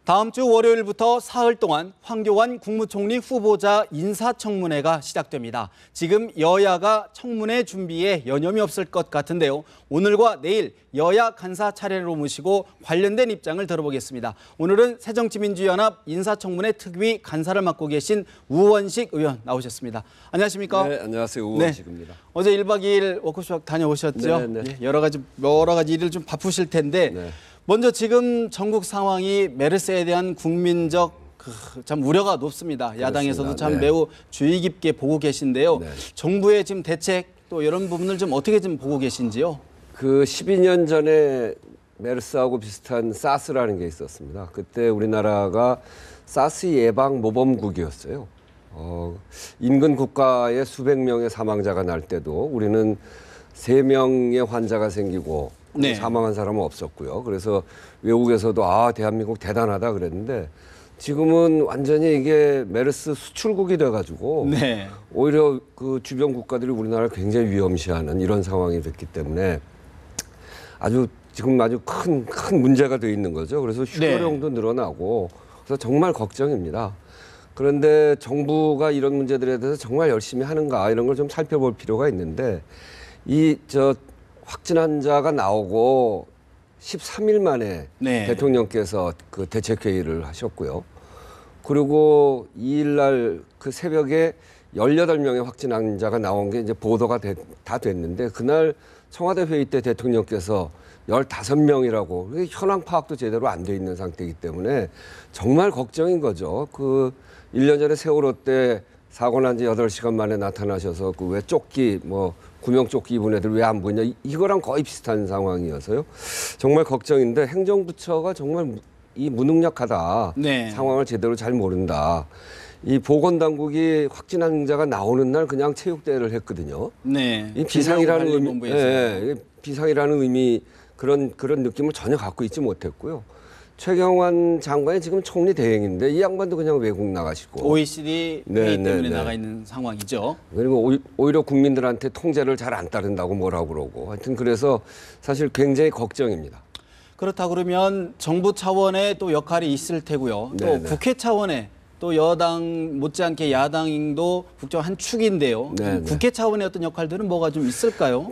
다음 주 월요일부터 사흘 동안 황교안 국무총리 후보자 인사청문회가 시작됩니다. 지금 여야가 청문회 준비에 여념이 없을 것 같은데요. 오늘과 내일 여야 간사 차례로 모시고 관련된 입장을 들어보겠습니다. 오늘은 새정치민주연합 인사청문회 특위 간사를 맡고 계신 우원식 의원 나오셨습니다. 안녕하십니까? 네, 안녕하세요. 우원식입니다. 네. 어제 1박 2일 워크숍 다녀오셨죠? 네. 예, 여러 가지 일을 좀 바쁘실 텐데 네. 먼저 지금 전국 상황이 메르스에 대한 국민적 참 우려가 높습니다. 야당에서도 참 네. 매우 주의 깊게 보고 계신데요. 네. 정부의 지금 대책 또 이런 부분을 좀 어떻게 좀 보고 계신지요? 그 12년 전에 메르스하고 비슷한 사스라는 게 있었습니다. 그때 우리나라가 사스 예방 모범국이었어요. 인근 국가에 수백 명의 사망자가 날 때도 우리는 3명의 환자가 생기고 네. 사망한 사람은 없었고요. 그래서 외국에서도 대한민국 대단하다 그랬는데 지금은 완전히 이게 메르스 수출국이 돼가지고 네. 오히려 그 주변 국가들이 우리나라를 굉장히 위험시하는 이런 상황이 됐기 때문에 지금 아주 큰 문제가 돼 있는 거죠. 그래서 휴가령도 늘어나고 그래서 정말 걱정입니다. 그런데 정부가 이런 문제들에 대해서 정말 열심히 하는가 이런 걸 좀 살펴볼 필요가 있는데 확진 환자가 나오고 13일 만에 네. 대통령께서 그 대책회의를 하셨고요. 그리고 2일 날 그 새벽에 18명의 확진 환자가 나온 게 이제 보도가 다 됐는데 그날 청와대 회의 때 대통령께서 15명이라고 현황 파악도 제대로 안 돼 있는 상태이기 때문에 정말 걱정인 거죠. 그 1년 전에 세월호 때 사고 난 지 8시간 만에 나타나셔서 그 왜 구명조끼 입은 애들 왜 안 보이냐 이거랑 거의 비슷한 상황이어서요. 정말 걱정인데 행정부처가 정말 무능력하다. 네. 상황을 제대로 잘 모른다. 이 보건당국이 확진 환자가 나오는 날 그냥 체육대회를 했거든요. 네. 이 비상이라는 의미, 예, 비상이라는 의미 그런 느낌을 전혀 갖고 있지 못했고요. 최경환 장관이 지금 총리 대행인데 이 양반도 그냥 외국 나가시고 OECD 회의 때문에 나가 있는 상황이죠. 그리고 오히려 국민들한테 통제를 잘 안 따른다고 뭐라고 그러고 하여튼 그래서 사실 굉장히 걱정입니다. 그렇다 그러면 정부 차원의 또 역할이 있을 테고요. 또 네네. 국회 차원의 또 여당 못지않게 야당도 국정 한 축인데요. 네네. 국회 차원의 어떤 역할들은 뭐가 좀 있을까요?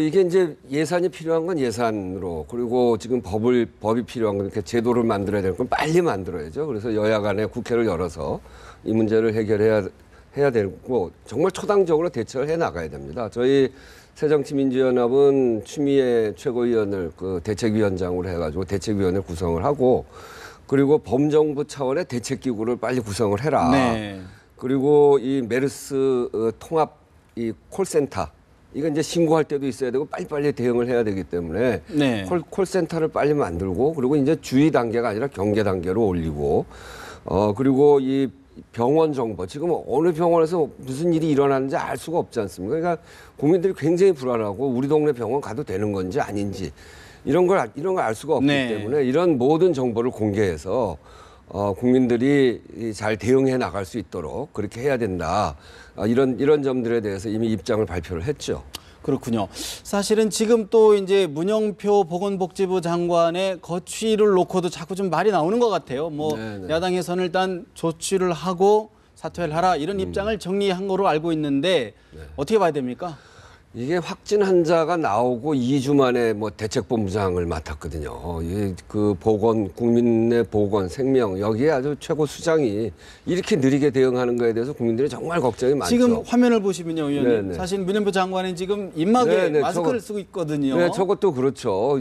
이게 이제 예산이 필요한 건 예산으로 그리고 지금 법이 필요한 건 이렇게 제도를 만들어야 될 건 빨리 만들어야죠. 그래서 여야 간에 국회를 열어서 이 문제를 해야 되고 정말 초당적으로 대처를 해 나가야 됩니다. 저희 새정치민주연합은 추미애 최고위원을 그 대책위원장으로 해가지고 대책위원회 구성을 하고 그리고 범정부 차원의 대책기구를 빨리 구성을 해라. 네. 그리고 이 메르스 통합 이 콜센터 이건 이제 신고할 때도 있어야 되고 빨리빨리 대응을 해야 되기 때문에 네. 콜센터를 빨리 만들고 그리고 이제 주의 단계가 아니라 경계 단계로 올리고 그리고 이 병원 정보 지금 어느 병원에서 무슨 일이 일어나는지 알 수가 없지 않습니까? 그러니까 국민들이 굉장히 불안하고 우리 동네 병원 가도 되는 건지 아닌지 이런 걸 알 수가 없기 네. 때문에 이런 모든 정보를 공개해서 국민들이 잘 대응해 나갈 수 있도록 그렇게 해야 된다. 이런 점들에 대해서 이미 입장을 발표를 했죠. 그렇군요. 사실은 지금 또 이제 문영표 보건복지부 장관의 거취를 놓고도 자꾸 좀 말이 나오는 것 같아요. 네네. 야당에서는 일단 조치를 하고 사퇴를 하라 이런 입장을 정리한 거로 알고 있는데 어떻게 봐야 됩니까? 이게 확진 환자가 나오고 2주 만에 대책본부장을 맡았거든요. 국민의 보건, 생명 여기에 아주 최고 수장이 이렇게 느리게 대응하는 거에 대해서 국민들이 정말 걱정이 많죠. 지금 화면을 보시면요, 의원님. 네네. 사실 문현표 장관은 지금 입막에 마스크를 쓰고 있거든요. 네, 저것도 그렇죠.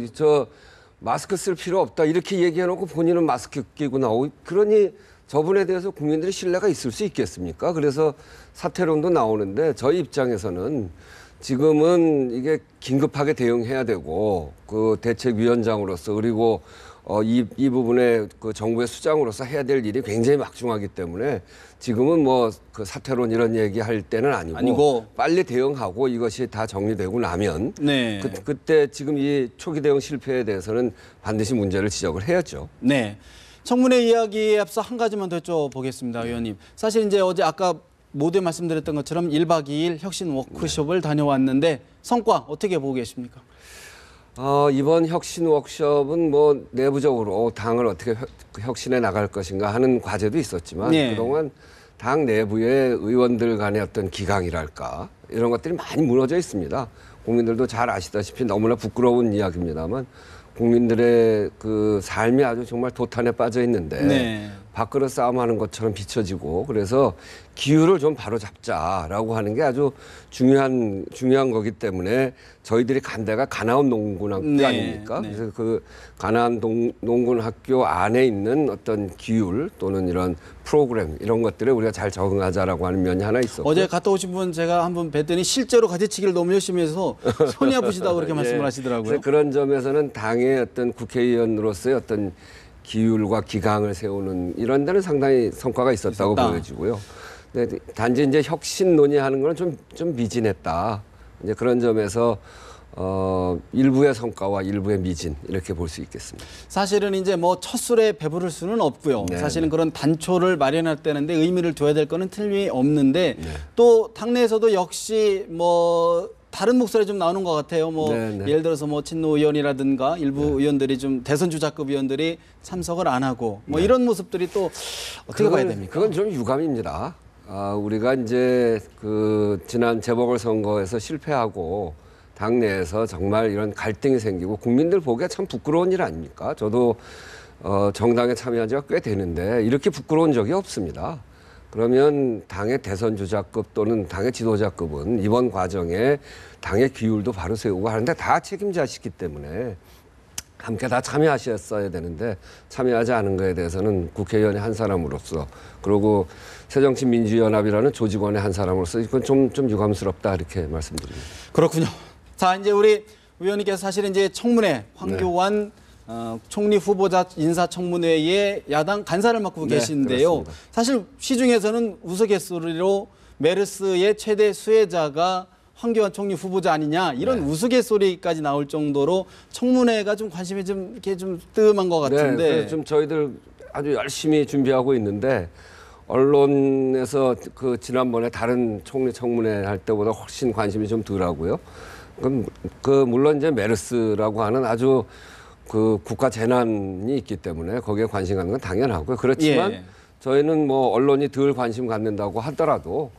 마스크 쓸 필요 없다 이렇게 얘기해놓고 본인은 마스크 끼고 나오고 그러니 저분에 대해서 국민들의 신뢰가 있을 수 있겠습니까? 그래서 사퇴론도 나오는데 저희 입장에서는 지금은 이게 긴급하게 대응해야 되고 그 대책위원장으로서 그리고 이 부분에 그 정부의 수장으로서 해야 될 일이 굉장히 막중하기 때문에 지금은 그 사퇴론 이런 얘기할 때는 아니고 빨리 대응하고 이것이 다 정리되고 나면 네. 그때 지금 이 초기 대응 실패에 대해서는 반드시 문제를 지적을 해야죠. 네. 청문회 이야기에 앞서 한 가지만 더 여쭤보겠습니다, 의원님. 사실 이제 어제 아까 모두에 말씀드렸던 것처럼 1박 2일 혁신 워크숍을 다녀왔는데 성과 어떻게 보고 계십니까? 이번 혁신 워크숍은 뭐 내부적으로 당을 어떻게 혁신해 나갈 것인가 하는 과제도 있었지만 네. 그동안 당 내부의 의원들 간의 어떤 기강이랄까 이런 것들이 많이 무너져 있습니다. 국민들도 잘 아시다시피 너무나 부끄러운 이야기입니다만 국민들의 그 삶이 아주 정말 도탄에 빠져 있는데 네. 밥그릇 싸움하는 것처럼 비춰지고 그래서 기후를 좀 바로잡자라고 하는 게 아주 중요한 거기 때문에 저희들이 간 데가 가나운 농군학교 네, 아닙니까? 네. 그래서 그 가나운 농군학교 안에 있는 어떤 기율 또는 이런 프로그램 이런 것들에 우리가 잘 적응하자라고 하는 면이 하나 있었고 어제 갔다 오신 분 제가 한번 뵀더니 실제로 가지치기를 너무 열심히 해서 손이 아프시다고 그렇게 말씀을 하시더라고요. 그래서 그런 점에서는 당의 어떤 국회의원으로서의 어떤 기율과 기강을 세우는 이런 데는 상당히 성과가 있었다고 보여지고요. 근데 단지 이제 혁신 논의하는 건 좀 미진했다. 이제 그런 점에서 일부의 성과와 일부의 미진 이렇게 볼 수 있겠습니다. 사실은 이제 뭐 첫 술에 배부를 수는 없고요. 네, 사실은 그런 단초를 마련할 때는데 의미를 둬야 될 거는 틀림없는데 네. 또 당내에서도 역시 뭐 다른 목소리 좀 나오는 것 같아요. 뭐 네, 네. 예를 들어서 뭐 친노 의원이라든가 일부 의원들이 좀 대선 주자급 의원들이 참석을 안 하고 뭐 이런 모습들이 또 어떻게 봐야 됩니까? 그건 좀 유감입니다. 우리가 이제 그 지난 재보궐선거에서 실패하고 당내에서 정말 이런 갈등이 생기고 국민들 보기에 참 부끄러운 일 아닙니까? 저도 정당에 참여한 지가 꽤 되는데 이렇게 부끄러운 적이 없습니다. 그러면 당의 대선 주자급 또는 당의 지도자급은 이번 과정에 당의 기율도 바로 세우고 하는데 다 책임자시기 때문에 함께 다 참여하셨어야 되는데 참여하지 않은 것에 대해서는 국회의원의 한 사람으로서 그리고 새정치민주연합이라는 조직원의 한 사람으로서 이건 좀 유감스럽다 이렇게 말씀드립니다. 그렇군요. 자, 이제 우리 의원님께서 사실은 이제 청문회 황교안 총리 후보자 인사청문회에 야당 간사를 맡고 네, 계신데요. 그렇습니다. 사실 시중에서는 우스갯소리로 메르스의 최대 수혜자가 황교안 총리 후보자 아니냐 이런 우스갯소리까지 나올 정도로 청문회가 좀 관심이 좀 이렇게 좀 뜸한 것 네, 같은데. 그래서 좀 저희들 아주 열심히 준비하고 있는데 언론에서 그 지난번에 다른 총리 청문회 할 때보다 훨씬 관심이 좀 덜하고요. 그 물론 이제 메르스라고 하는 아주 그 국가 재난이 있기 때문에 거기에 관심 갖는 건 당연하고요. 그렇지만 예. 저희는 뭐 언론이 덜 관심 갖는다고 하더라도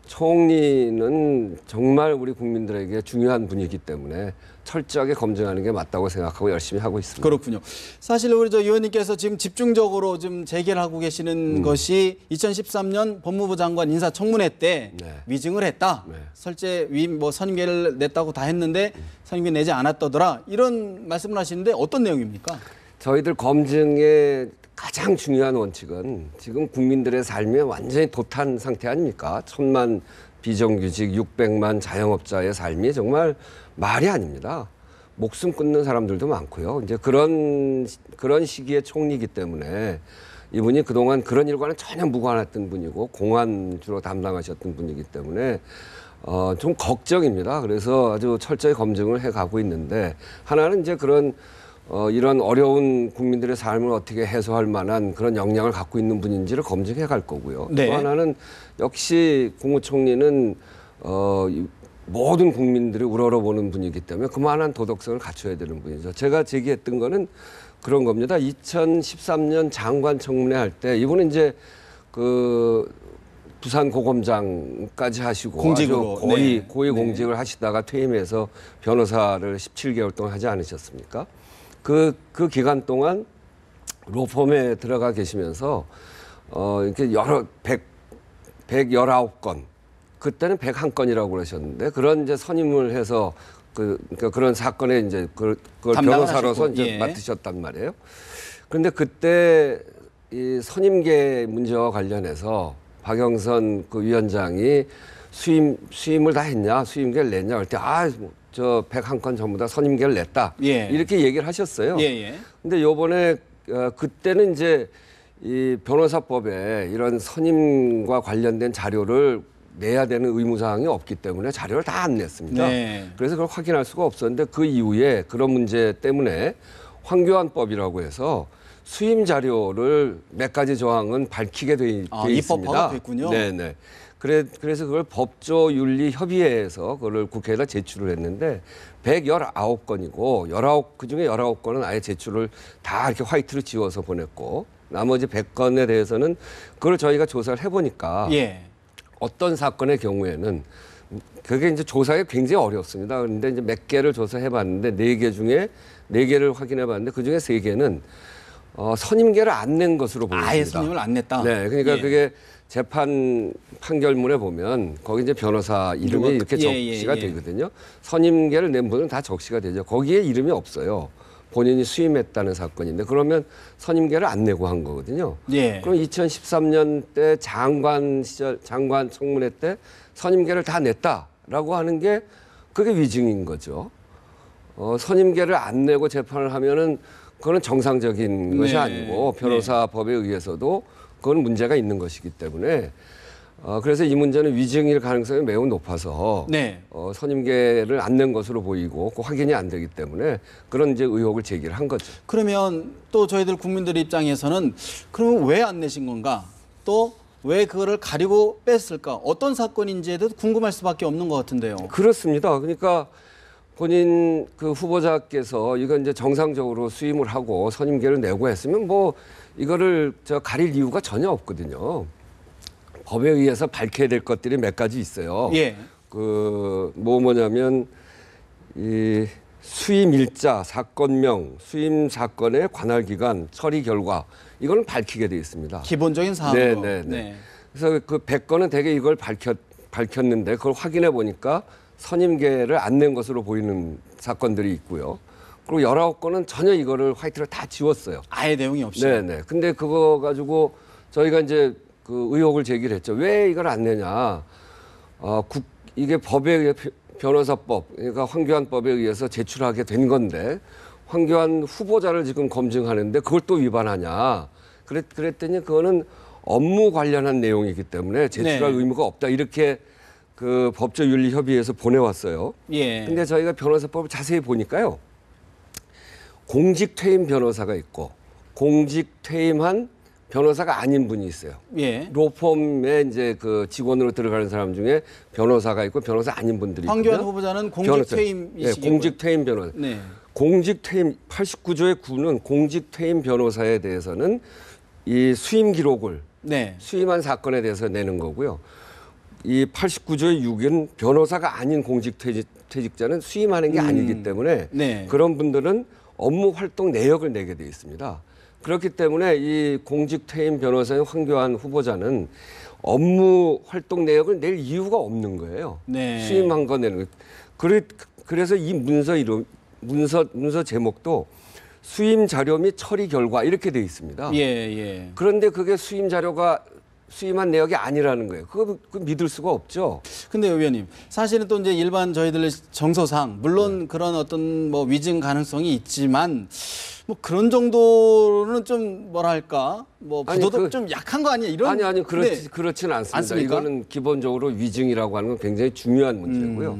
총리는 정말 우리 국민들에게 중요한 분이기 때문에 철저하게 검증하는 게 맞다고 생각하고 열심히 하고 있습니다. 그렇군요. 사실 우리 저 의원님께서 지금 집중적으로 좀 제기를 하고 계시는 것이 2013년 법무부 장관 인사청문회 때 네. 위증을 했다. 네. 설제 위임 뭐 선임계를 냈다고 다 했는데 선임계 내지 않았더더라. 이런 말씀을 하시는데 어떤 내용입니까? 저희들 검증의 가장 중요한 원칙은 지금 국민들의 삶이 완전히 도탄 상태 아닙니까? 1000만 비정규직 600만 자영업자의 삶이 정말 말이 아닙니다. 목숨 끊는 사람들도 많고요. 이제 그런 시기의 총리이기 때문에 이분이 그동안 그런 일과는 전혀 무관했던 분이고 공안 주로 담당하셨던 분이기 때문에 좀 걱정입니다. 그래서 아주 철저히 검증을 해가고 있는데 하나는 이제 그런 이런 어려운 국민들의 삶을 어떻게 해소할 만한 그런 역량을 갖고 있는 분인지를 검증해 갈 거고요. 네. 또 하나는 역시 국무총리는 모든 국민들이 우러러보는 분이기 때문에 그만한 도덕성을 갖춰야 되는 분이죠. 제가 제기했던 거는 그런 겁니다. 2013년 장관 청문회 할 때 이분은 이제 그 부산 고검장까지 하시고 공직으로. 아주 거의 네. 고위 공직을 하시다가 퇴임해서 변호사를 17개월 동안 하지 않으셨습니까? 그 기간 동안 로펌에 들어가 계시면서 이렇게 119건 그때는 101건이라고 그러셨는데 그런 이제 선임을 해서 그러니까 그런 사건에 이제 그걸 변호사로서 하시고, 이제 예. 맡으셨단 말이에요. 그런데 그때 이 선임계 문제와 관련해서 박영선 그 위원장이 수임을 다 했냐, 수임계를 냈냐 할 때 저 101건 전부 다 선임계를 냈다. 예. 이렇게 얘기를 하셨어요. 예. 근데 요번에 그때는 이제 이 변호사법에 이런 선임과 관련된 자료를 내야 되는 의무사항이 없기 때문에 자료를 다 안 냈습니다. 네. 그래서 그걸 확인할 수가 없었는데 그 이후에 그런 문제 때문에 황교안법이라고 해서 수임 자료를 몇 가지 조항은 밝히게 돼 있습니다. 입법화가 됐군요. 네네. 그래서 그걸 법조윤리협의회에서 그걸 국회에다 제출을 했는데 119건이고 그중에 19건은 아예 제출을 다 이렇게 화이트로 지워서 보냈고 나머지 100건에 대해서는 그걸 저희가 조사를 해보니까 예. 어떤 사건의 경우에는 그게 이제 조사가 굉장히 어렵습니다. 그런데 이제 몇 개를 조사해봤는데 4개 중에 4개를 확인해봤는데 그 중에 3개는 선임계를 안 낸 것으로 보입니다. 아예 선임을 안 냈다. 네, 그러니까 예. 그게 재판 판결문에 보면 거기 이제 변호사 이름이 이렇게 적시가 되거든요. 선임계를 낸 분은 다 적시가 되죠. 거기에 이름이 없어요. 본인이 수임했다는 사건인데 그러면 선임계를 안 내고 한 거거든요. 예. 그럼 2013년 때 장관 청문회 때 선임계를 다 냈다라고 하는 게 그게 위증인 거죠. 선임계를 안 내고 재판을 하면은 그거는 정상적인 것이 아니고 변호사법에 의해서도 그건 문제가 있는 것이기 때문에 그래서 이 문제는 위증일 가능성이 매우 높아서 선임계를 안 낸 것으로 보이고 그 확인이 안 되기 때문에 그런 이제 의혹을 제기를 한 거죠. 그러면 또 저희들 국민들 입장에서는 그러면 왜 안 내신 건가? 또 왜 그거를 가리고 뺐을까? 어떤 사건인지에 대해서 궁금할 수밖에 없는 것 같은데요. 그렇습니다. 그러니까 본인 그 후보자께서 이건 이제 정상적으로 수임을 하고 선임계를 내고 했으면 뭐 이거를 가릴 이유가 전혀 없거든요. 법에 의해서 밝혀야 될 것들이 몇 가지 있어요. 예. 뭐냐면 이 수임 일자, 사건명, 수임 사건의 관할 기간, 처리 결과 이거는 밝히게 돼 있습니다. 기본적인 사항으로. 네. 그래서 그 100건은 대개 이걸 밝혔는데 그걸 확인해 보니까 선임계를 안 낸 것으로 보이는 사건들이 있고요. 그리고 19건은 전혀 이거를 화이트를 다 지웠어요. 아예 내용이 없이. 네네. 근데 그거 가지고 저희가 이제 그 의혹을 제기를 했죠. 왜 이걸 안 내냐. 이게 법에 의해 변호사법, 그러니까 황교안법에 의해서 제출하게 된 건데 황교안 후보자를 지금 검증하는데 그걸 또 위반하냐. 그랬더니 그거는 업무 관련한 내용이기 때문에 제출할 의무가 없다. 이렇게 그 법조윤리협의회에서 보내왔어요. 예. 근데 저희가 변호사법을 자세히 보니까요. 공직 퇴임 변호사가 있고 공직 퇴임한 변호사가 아닌 분이 있어요. 예. 로펌에 이제 그 직원으로 들어가는 사람 중에 변호사가 있고 변호사 아닌 분들이 있거든요. 황교안 후보자는 공직 퇴임이시고. 공직 퇴임 변호사. 네. 공직 퇴임 89조의 9는 공직 퇴임 변호사에 대해서는 이 수임 기록을 수임한 사건에 대해서 내는 거고요. 이 89조의 6은 변호사가 아닌 공직 퇴직자는 수임하는 게 아니기 때문에 그런 분들은 업무 활동 내역을 내게 돼 있습니다. 그렇기 때문에 이 공직 퇴임 변호사인 황교안 후보자는 업무 활동 내역을 낼 이유가 없는 거예요. 수임한 거 내는 거. 그래서 이 문서 제목도 수임 자료 및 처리 결과 이렇게 돼 있습니다. 그런데 그게 수임 자료가 수임한 내역이 아니라는 거예요. 그거 믿을 수가 없죠. 근데 의원님, 사실은 또 이제 일반 저희들의 정서상 물론 그런 어떤 뭐 위증 가능성이 있지만 뭐 그런 정도는 좀 뭐랄까 뭐 부도덕 좀 약한 거 아니에요? 이런 아니 그렇지는 않습니다. 않습니까? 이거는 기본적으로 위증이라고 하는 건 굉장히 중요한 문제고요.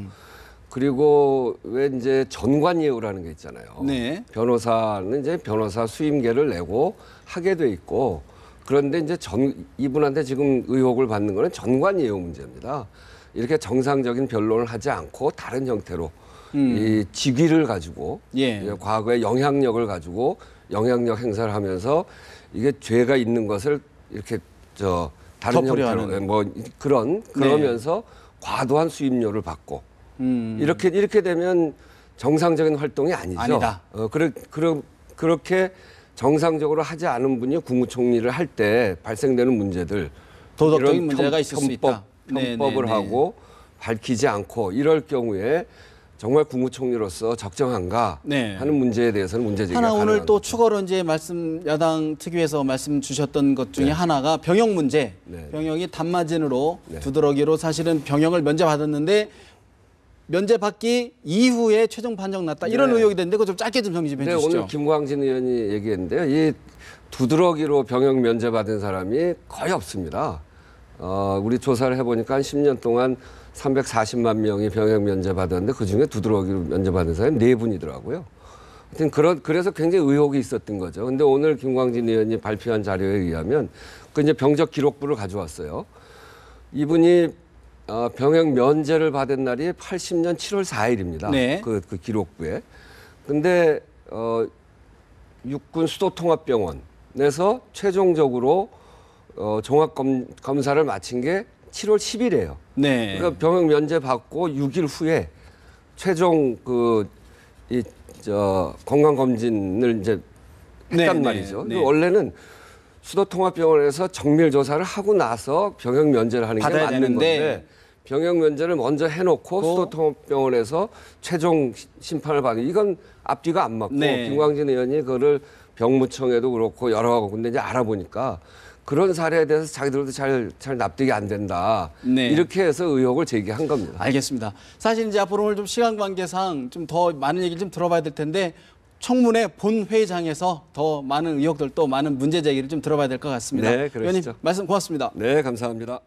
그리고 왜 이제 전관예우라는 게 있잖아요. 변호사는 이제 변호사 수임계를 내고 하게 돼 있고 그런데 이제 이분한테 지금 의혹을 받는 거는 전관예우 문제입니다. 이렇게 정상적인 변론을 하지 않고 다른 형태로 이 직위를 가지고 과거의 영향력을 가지고 영향력 행사를 하면서 이게 죄가 있는 것을 이렇게 다른 형태로 뭐 그러면서 과도한 수임료를 받고 이렇게 되면 정상적인 활동이 아니죠. 그렇게 정상적으로 하지 않은 분이 국무총리를 할 때 발생되는 문제들 도덕적인 문제가 있을 수 있다. 편법을 하고 밝히지 않고 이럴 경우에 정말 국무총리로서 적정한가 하는 문제에 대해서는 문제 제기가 가능합니다. 오늘 또 추가로 이제 야당 특위에서 말씀 주셨던 것 중에 하나가 병역 문제. 병역이 단마진으로 두드러기로 사실은 병역을 면제받았는데 면제받기 이후에 최종 판정 났다. 이런 의혹이 됐는데 그거 좀 짧게 좀 정리 좀 해주시죠. 오늘 김광진 의원이 얘기했는데요. 이 두드러기로 병역 면제받은 사람이 거의 없습니다. 우리 조사를 해보니까 한 10년 동안 340만 명이 병역 면제받았는데 그중에 두드러기로 면제받은 사람이 4분이더라고요. 하여튼 그래서 굉장히 의혹이 있었던 거죠. 근데 오늘 김광진 의원이 발표한 자료에 의하면 그 이제 병적 기록부를 가져왔어요. 이분이 병역 면제를 받은 날이 80년 7월 4일입니다. 네. 그 기록부에. 근데 육군 수도통합병원에서 최종적으로 종합 검사를 마친 게 7월 10일이에요. 네. 그러니까 병역 면제 받고 6일 후에 최종 건강 검진을 이제 했단 네, 말이죠. 네. 원래는 수도통합병원에서 정밀 조사를 하고 나서 병역 면제를 하는 게 받아야 맞는 되는데. 건데 병역 면제를 먼저 해놓고 수도통합병원에서 최종 심판을 받는 이건 앞뒤가 안 맞고 네. 김광진 의원이 그거를 병무청에도 그렇고 여러 군데 이제 알아보니까 그런 사례에 대해서 자기들도 잘 납득이 안 된다. 네. 이렇게 해서 의혹을 제기한 겁니다. 알겠습니다. 사실 이제 앞으로 오늘 좀 시간 관계상 좀 더 많은 얘기를 좀 들어봐야 될 텐데 청문회 본 회의장에서 더 많은 의혹들 또 많은 문제 제기를 좀 들어봐야 될 것 같습니다. 네, 그러시죠. 의원님 말씀 고맙습니다. 네, 감사합니다.